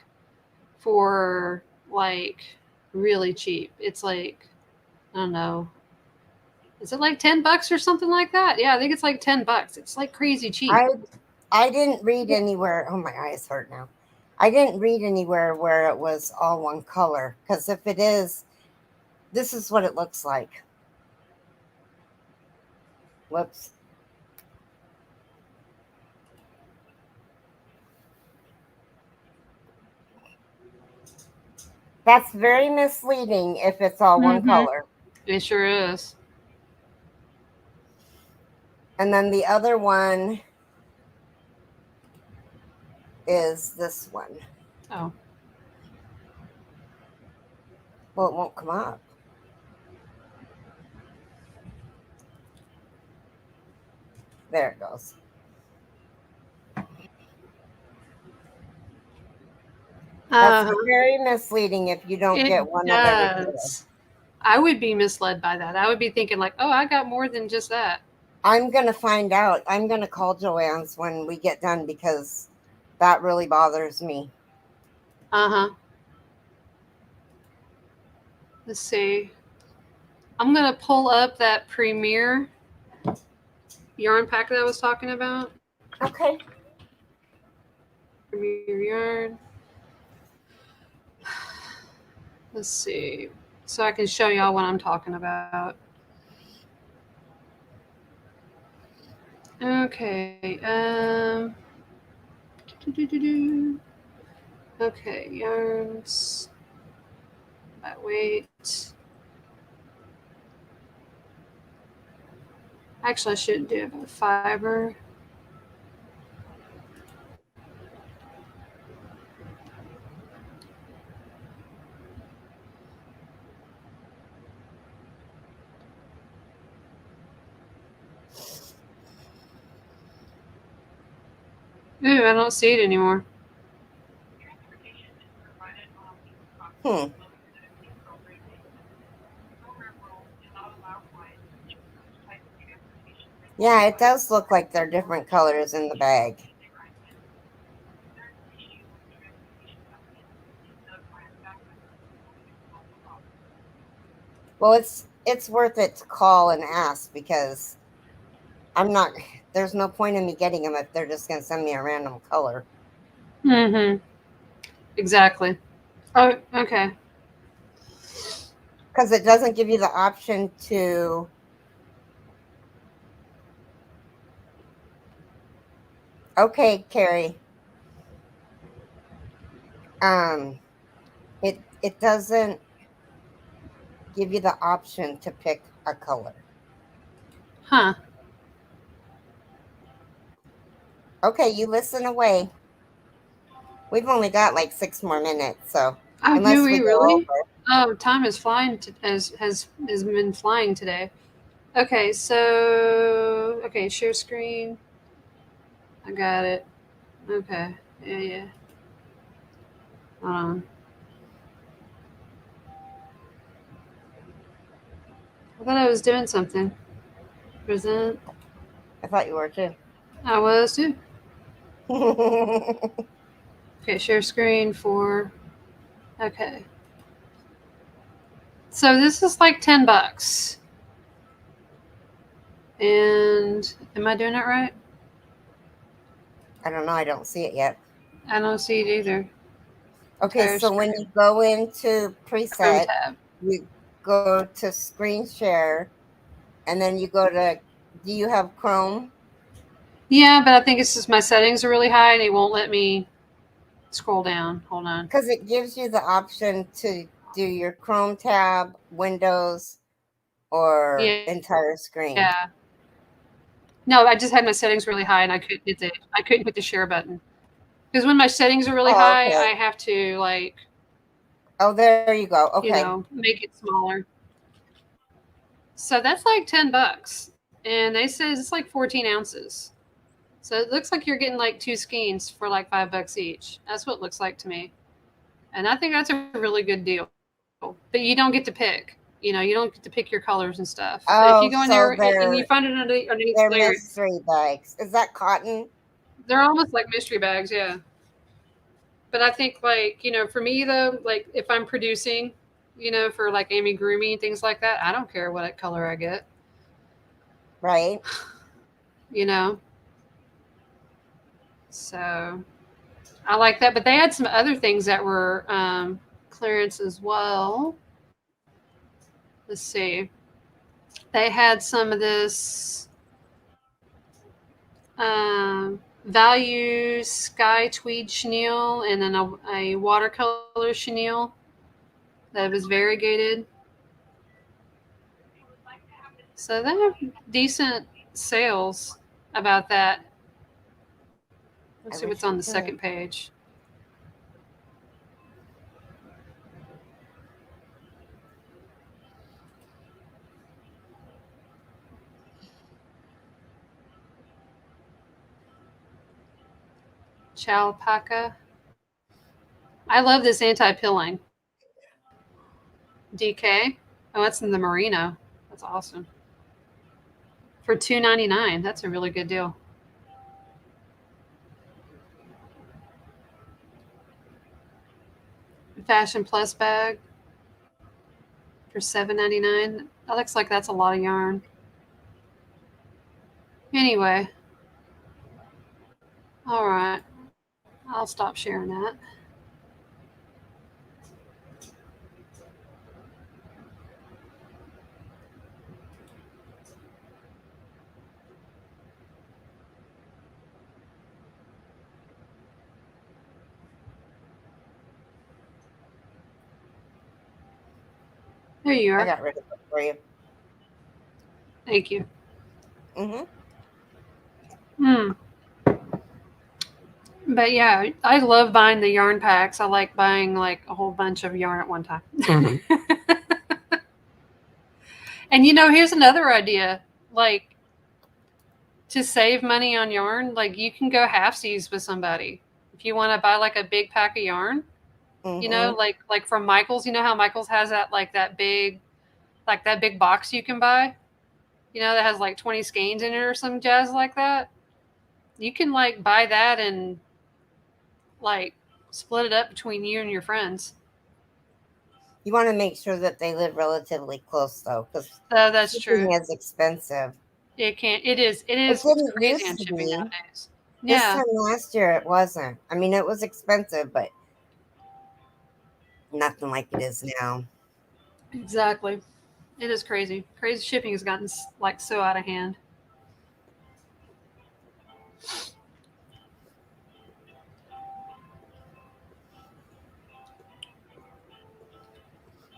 for like really cheap. It's like I don't know. Is it like $10 or something like that? Yeah, I think it's like $10. It's like crazy cheap. I didn't read anywhere. Oh, my eyes hurt now. I didn't read anywhere where it was all one color, because if it is, this is what it looks like. Whoops. That's very misleading if it's all one color. It sure is. And then the other one is this one. Oh. Well, it won't come up. There it goes. That's very misleading if you don't get one of every color. I would be misled by that. I would be thinking like, oh, I got more than just that. I'm going to find out. I'm going to call Joann's when we get done because that really bothers me. Uh-huh. Let's see. I'm going to pull up that Premier yarn pack that I was talking about. Okay. Premier yarn. Let's see. So I can show y'all what I'm talking about. Okay. Okay, yarns. Weight. Actually, I shouldn't do it by fiber. Ooh, I don't see it anymore. Yeah, it does look like they're different colors in the bag. Well, it's worth it to call and ask because I'm not. There's no point in me getting them if they're just going to send me a random color. Mm-hmm. Exactly. Oh, okay. Because it doesn't give you the option to. Okay, Keri. It doesn't give you the option to pick a color. Huh. Okay, you listen away. We've only got like 6 more minutes, so Oh, unless do we we go really? over. Oh, time is flying. Has been flying today. Okay, so share screen. I got it. Okay. Yeah. Hold on. I thought I was doing something. Present. I thought you were too. I was too. Okay, share screen for. Okay. So this is like $10. And am I doing it right? I don't know. I don't see it yet. I don't see it either. Okay, so when you go into preset, you go to screen share, and then you go to, do you have Chrome? Yeah, but I think it's just my settings are really high and it won't let me scroll down. Hold on. Because it gives you the option to do your Chrome tab, Windows, or Yeah. entire screen. No, I just had my settings really high and I couldn't hit the share button. Because when my settings are really Oh, high, okay. I have to like, Oh, there you go. Okay. make it smaller. So that's like $10. And they said it's like 14 ounces. So it looks like you're getting like 2 skeins for like $5 each. That's what it looks like to me. And I think that's a really good deal. But you don't get to pick. You don't get to pick your colors and stuff. But if you go in Oh, there so and you find it underneath they're clearance, mystery bags. Is that cotton? they're almost like mystery bags, yeah. But I think like, for me though, like if I'm producing, for like Amy Grooming and things like that, I don't care what color I get, Right. you know? So I like that. But they had some other things that were clearance as well. Let's see. They had some of this value sky tweed chenille and then a watercolor chenille that was variegated. So they have decent sales about that. Let's I see what's wish on I the could. second page. Chalpaca. I love this anti-pilling. DK. Oh, that's in the merino. That's awesome. For $2.99. That's a really good deal. Fashion Plus bag for $7.99. That looks like that's a lot of yarn. Anyway, all right. I'll stop sharing that. There you I are. got rid of it for you. Thank you. Mm-hmm. Hmm. But yeah, I love buying the yarn packs. I like buying like a whole bunch of yarn at one time. And here's another idea. Like to save money on yarn, like you can go halfsies with somebody. If you want to buy like a big pack of yarn, Mm-hmm. like from Michaels, you know how Michaels has that big box you can buy, that has like 20 skeins in it or some jazz like that. You can like buy that and like split it up between you and your friends. You want to make sure that they live relatively close, though, because That's true. shipping is expensive. It can't. It is. It It is. It's didn't crazy used on to shipping be. nowadays. This Yeah, time last year, it wasn't. I mean, it was expensive, but nothing like it is now. exactly. It is crazy. Crazy shipping has gotten like so out of hand.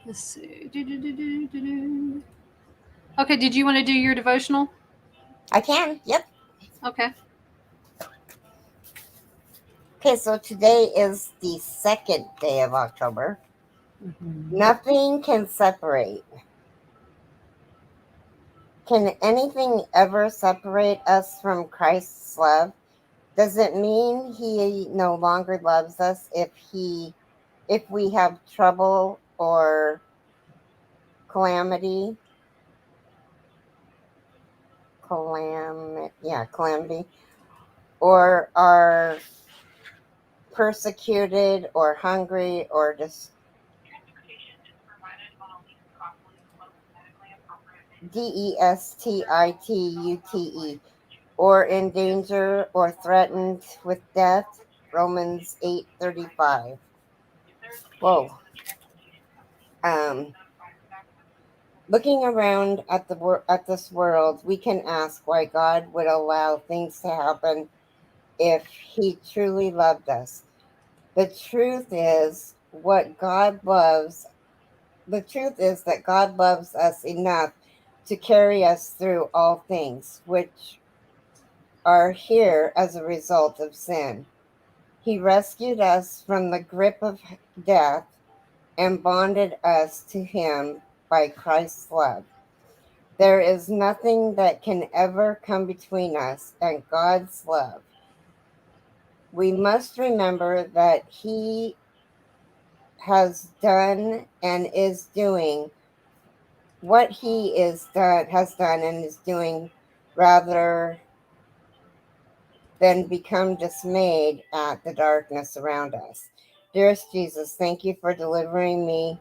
Let's see. Okay. Did you want to do your devotional? I can. Yep. Okay. Okay, so today is the second day of October. Mm-hmm. Nothing can separate. Can anything ever separate us from Christ's love? Does it mean he no longer loves us if we have trouble or calamity? Calamity. Or are persecuted or hungry or just DESTITUTE, or in danger or threatened with death. Romans 8:35. Whoa. Um, Looking around at this world, we can ask why God would allow things to happen if He truly loved us. The truth is, what God loves. The truth is that God loves us enough to carry us through all things, which are here as a result of sin. He rescued us from the grip of death and bonded us to Him by Christ's love. There is nothing that can ever come between us and God's love. We must remember that He has done and is doing what He has done and is doing, rather than become dismayed at the darkness around us. Dearest Jesus, thank you for delivering me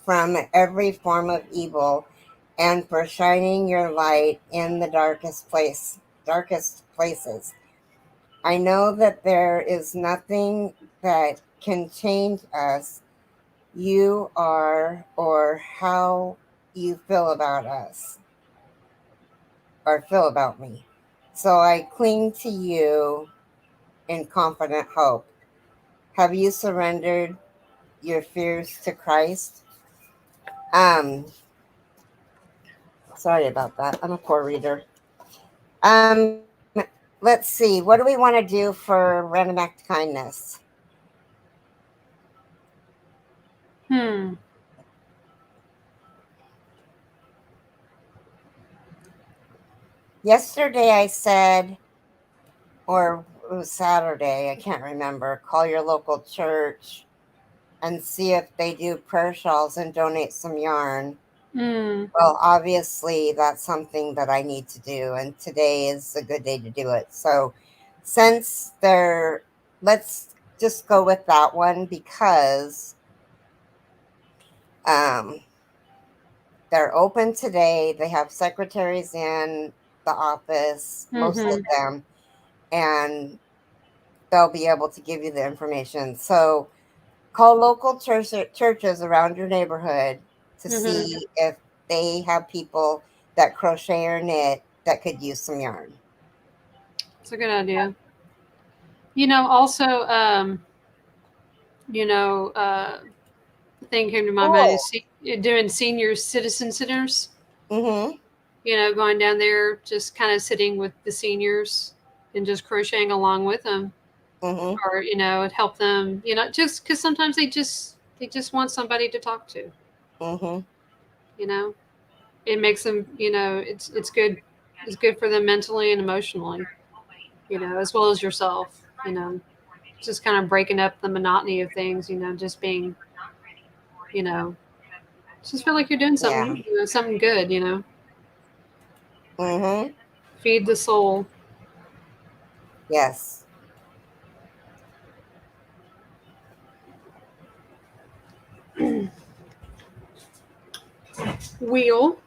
from every form of evil and for shining your light in the darkest places. I know that there is nothing that can change us, you are, or how you feel about us, or feel about me. So I cling to you in confident hope. Have you surrendered your fears to Christ? Um, Sorry about that. I'm a poor reader. Let's see. What do we want to do for random act of kindness? Hmm. Yesterday I said, or it was Saturday, I can't remember, call your local church and see if they do prayer shawls and donate some yarn. Hmm. Well, obviously, that's something that I need to do, and today is a good day to do it. So, since they're, let's just go with that one because um, they're open today. They have secretaries in the office, most of Mm-hmm. them, and they'll be able to give you the information. So, call local churches around your neighborhood to Mm-hmm. see if they have people that crochet or knit that could use some yarn. It's a good idea. Also, the thing came to my mind Cool. is doing senior citizen centers. Mm-hmm. Going down there, just kind of sitting with the seniors and just crocheting along with them, Mm-hmm. or it help them. Just because sometimes they just want somebody to talk to. Mm-hmm. You know, it makes them. It's good. It's good for them mentally and emotionally. As well as yourself. You know, just kind of breaking up the monotony of things. Just being. You know, just feel like you're doing Yeah. something good. Mm-hmm. Feed the soul. Yes. Wheel.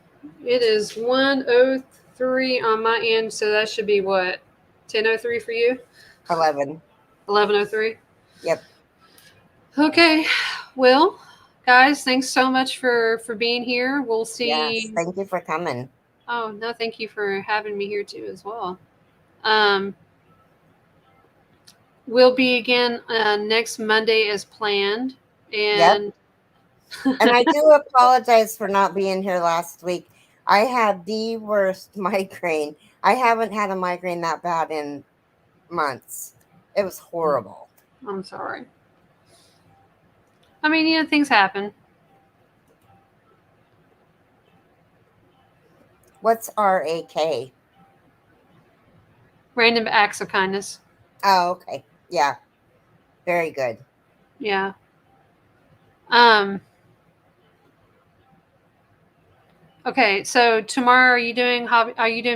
It is 1:03 on my end, so that should be what? 10:03 for you? 11. 11:03. Yep. Okay. Well, guys, thanks so much for being here. We'll Yes. see. Thank you for coming. Oh, no, thank you for having me here too as well. Um we'll be again next Monday as planned, Yep. and And I do apologize for not being here last week. I had the worst migraine. I haven't had a migraine that bad in months. It was horrible. I'm sorry. I mean, things happen. What's RAK? Random acts of kindness. Oh, okay. Yeah. Very good. Yeah. Um Okay, so tomorrow are you doing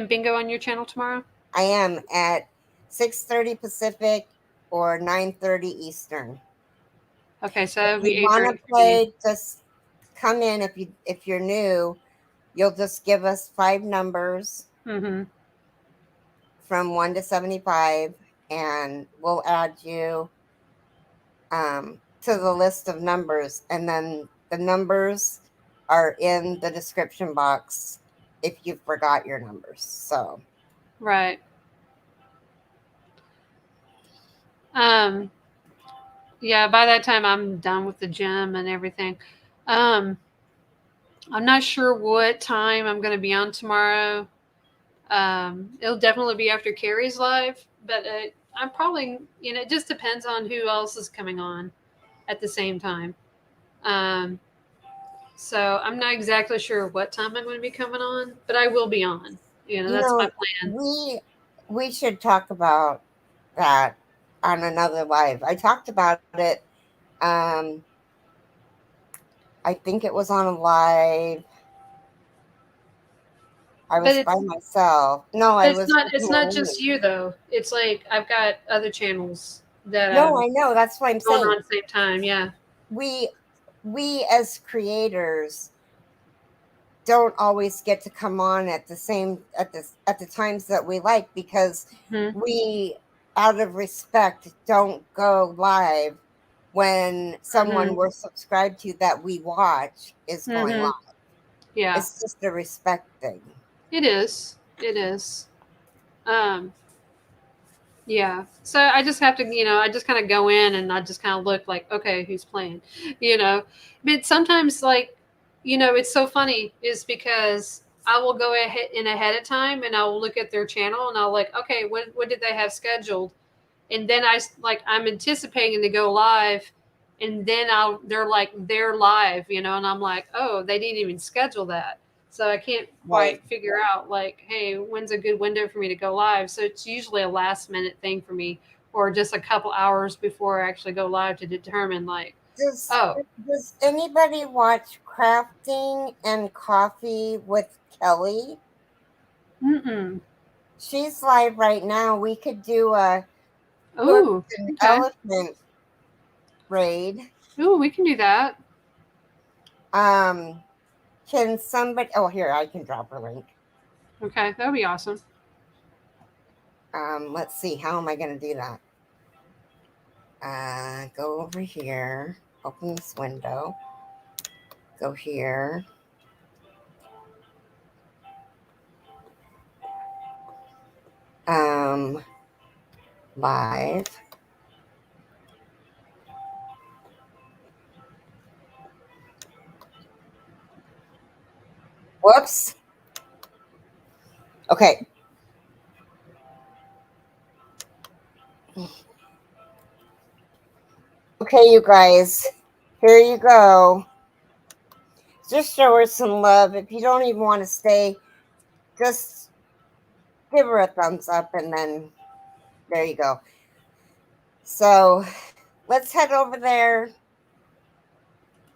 bingo on your channel tomorrow? I am at 6:30 Pacific or 9:30 Eastern. Okay, so If that'll you be want 8:30 to for me. play, just come in. If you're new, you'll just give us 5 numbers Mm-hmm. from 1 to 75, and we'll add you to the list of numbers. And then the numbers are in the description box if you forgot your numbers. So, Right. Um, yeah, by that time I'm done with the gym and everything. Um, I'm not sure what time I'm going to be on tomorrow. It'll definitely be after Keri's live, but I'm probably, it just depends on who else is coming on at the same time. Um, so I'm not exactly sure what time I'm going to be coming on, but I will be on. you That's my know, plan. we should talk about that on another live. I talked about it. Um, I think it was on a live. I But was by it's myself. No, I but it's was not with it's not Maureen. just you though. It's like I've got other channels that No, I know. That's what I'm going saying. on at the same time. Yeah. We we as creators don't always get to come on at the same at the times that we like because Hmm. we out of respect don't go live when Hmm. someone we're subscribed to that we watch is going Hmm. live. Yeah. It's just a respect thing. It is. It is. Um, yeah. So I just have to, I just kind of go in and I just kind of look like, okay, who's playing, you know. But sometimes, like, it's so funny is because I will go ahead of time and I will look at their channel and I'll like, okay, what did they have scheduled? And then I'm anticipating to go live, and then they're live, and I'm like, oh, they didn't even schedule that, so I can't Right. quite figure out like, hey, when's a good window for me to go live? So it's usually a last minute thing for me, or just a couple hours before I actually go live to determine like, Does oh, does anybody watch Crafting and Coffee with Kelly? mm-mm. She's live right now. We could do a hook Ooh, and okay, elephant raid. ooh, we can do that. Um, can somebody? Oh, here I can drop a link. Okay, that would be awesome. Let's see. How am I going to do that? Go over here. Open this window. Go here. Um, live. Whoops. Okay. Okay, you guys. Here you go. Just show her some love. If you don't even want to stay, just give her a thumbs up and then there you go. So let's head over there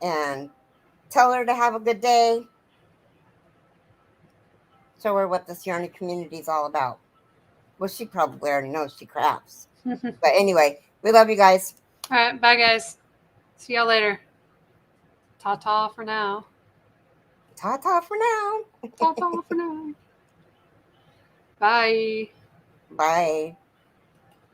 and tell her to have a good day. Show her what this Yarny community is all about. Well, she probably already knows she crafts. All But anyway, we love you guys. right, bye guys. See y'all later. Ta ta for now. Ta ta for now. Ta ta for now. Bye. Bye.